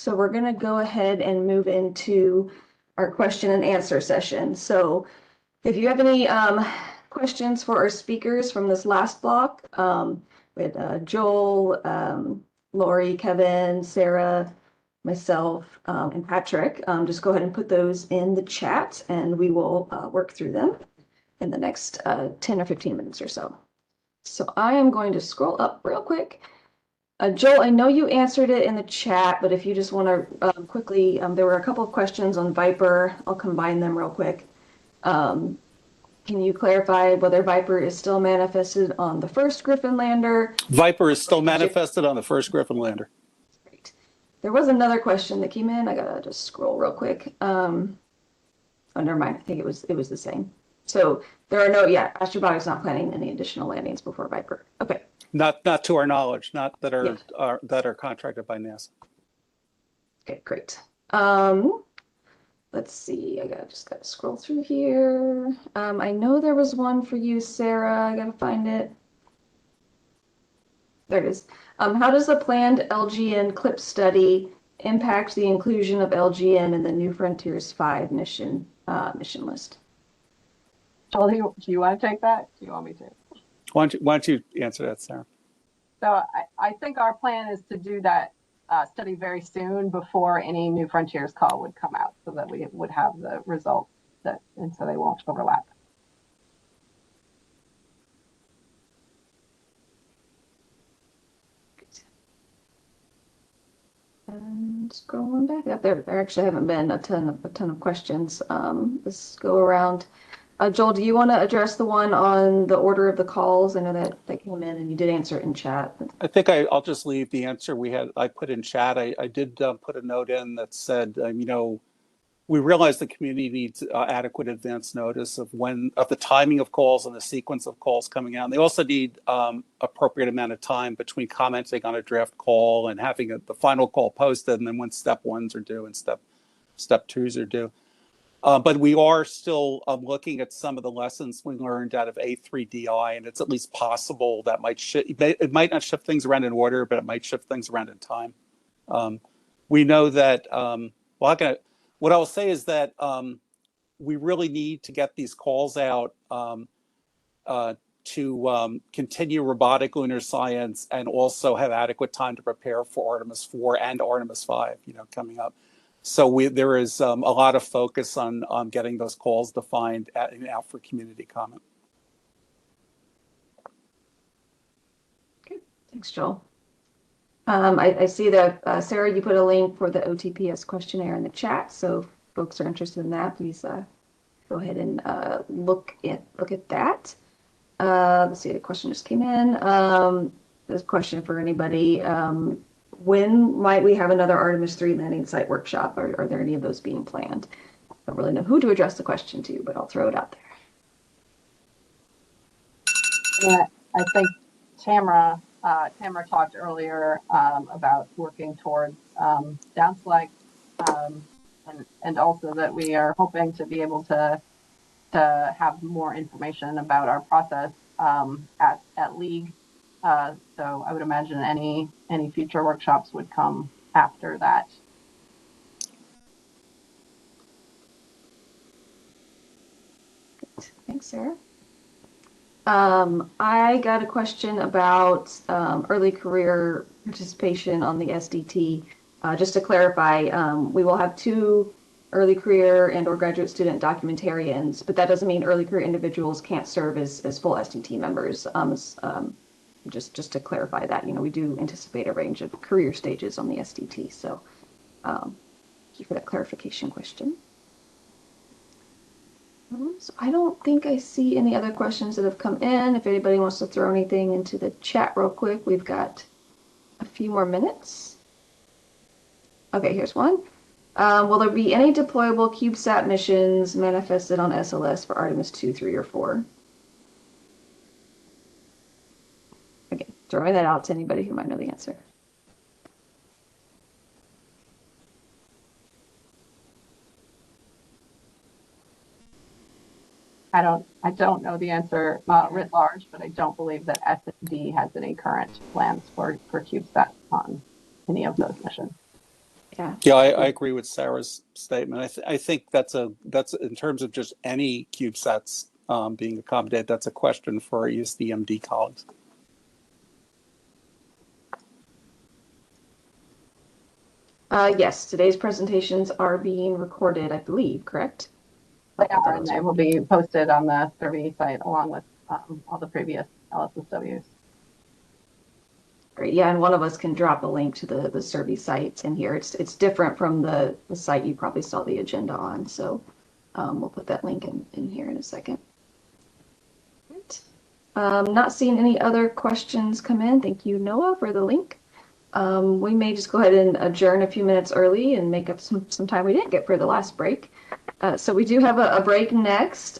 So we're going to go ahead and move into our question and answer session. So if you have any questions for our speakers from this last block, with Joel, Lori, Kevin, Sarah, myself, and Patrick, just go ahead and put those in the chat and we will work through them in the next 10 or 15 minutes or so. So I am going to scroll up real quick. Joel, I know you answered it in the chat, but if you just want to quickly, there were a couple of questions on Viper. I'll combine them real quick. Can you clarify whether Viper is still manifested on the first Griffin lander? Viper is still manifested on the first Griffin lander. Great. There was another question that came in. I gotta just scroll real quick. Oh, never mind. I think it was the same. So there are no, Astrobotics not planning any additional landings before Viper. Okay. Not to our knowledge, not that are contracted by NASA. Okay, great. Let's see. I just gotta scroll through here. I know there was one for you, Sarah. I gotta find it. There it is. How does the planned LGN CLIP study impact the inclusion of LGN in the New Frontiers 5 mission list? Joel, do you want to take that? Do you want me to? Why don't you answer that, Sarah? So I think our plan is to do that study very soon before any New Frontiers call would come out, so that we would have the results and so they won't overlap. And scrolling back up there actually haven't been a ton of questions this go around. Joel, do you want to address the one on the order of the calls? I know that came in and you did answer it in chat. I think I'll just leave the answer I put in chat. I did put a note in that said, we realize the community needs adequate advance notice of the timing of calls and the sequence of calls coming out. And they also need appropriate amount of time between commenting on a draft call and having the final call posted, and then when step ones are due and step twos are due. But we are still looking at some of the lessons we learned out of A3DI, and it's at least possible that it might not shift things around in order, but it might shift things around in time. We know that, what I'll say is that we really need to get these calls out to continue robotic lunar science and also have adequate time to prepare for Artemis 4 and Artemis 5, coming up. So there is a lot of focus on getting those calls defined out for community comment. Okay, thanks, Joel. I see that, Sarah, you put a link for the OTPS questionnaire in the chat. So if folks are interested in that, please go ahead and look at that. Let's see, the question just came in. There's a question for anybody. When might we have another Artemis 3 landing site workshop? Are there any of those being planned? I don't really know who to address the question to, but I'll throw it out there. Yeah, I think Tamara talked earlier about working towards down select, and also that we are hoping to be able to have more information about our process at League. So I would imagine any future workshops would come after that. Thanks, Sarah. I got a question about early career participation on the SDT. Just to clarify, we will have 2 early career and or graduate student documentarians, but that doesn't mean early career individuals can't serve as full SDT members. Just to clarify that, we do anticipate a range of career stages on the SDT. So thank you for that clarification question. So I don't think I see any other questions that have come in. If anybody wants to throw anything into the chat real quick, we've got a few more minutes. Okay, here's one. Will there be any deployable CubeSat missions manifested on SLS for Artemis 2, 3, or 4? Okay, throwing that out to anybody who might know the answer. I don't know the answer writ large, but I don't believe that S&D has any current plans for CubeSat on any of those missions. Yeah, I agree with Sarah's statement. I think that's in terms of just any CubeSats being accommodated, that's a question for our ESDMD colleagues. Yes, today's presentations are being recorded, I believe, correct? They are, and they will be posted on the survey site along with all the previous LSSWs. Great. Yeah, and one of us can drop a link to the survey site in here. It's different from the site you probably saw the agenda on, so we'll put that link in here in a second. Right. Not seeing any other questions come in. Thank you, Noah, for the link. We may just go ahead and adjourn a few minutes early and make up some time we didn't get for the last break. So we do have a break next.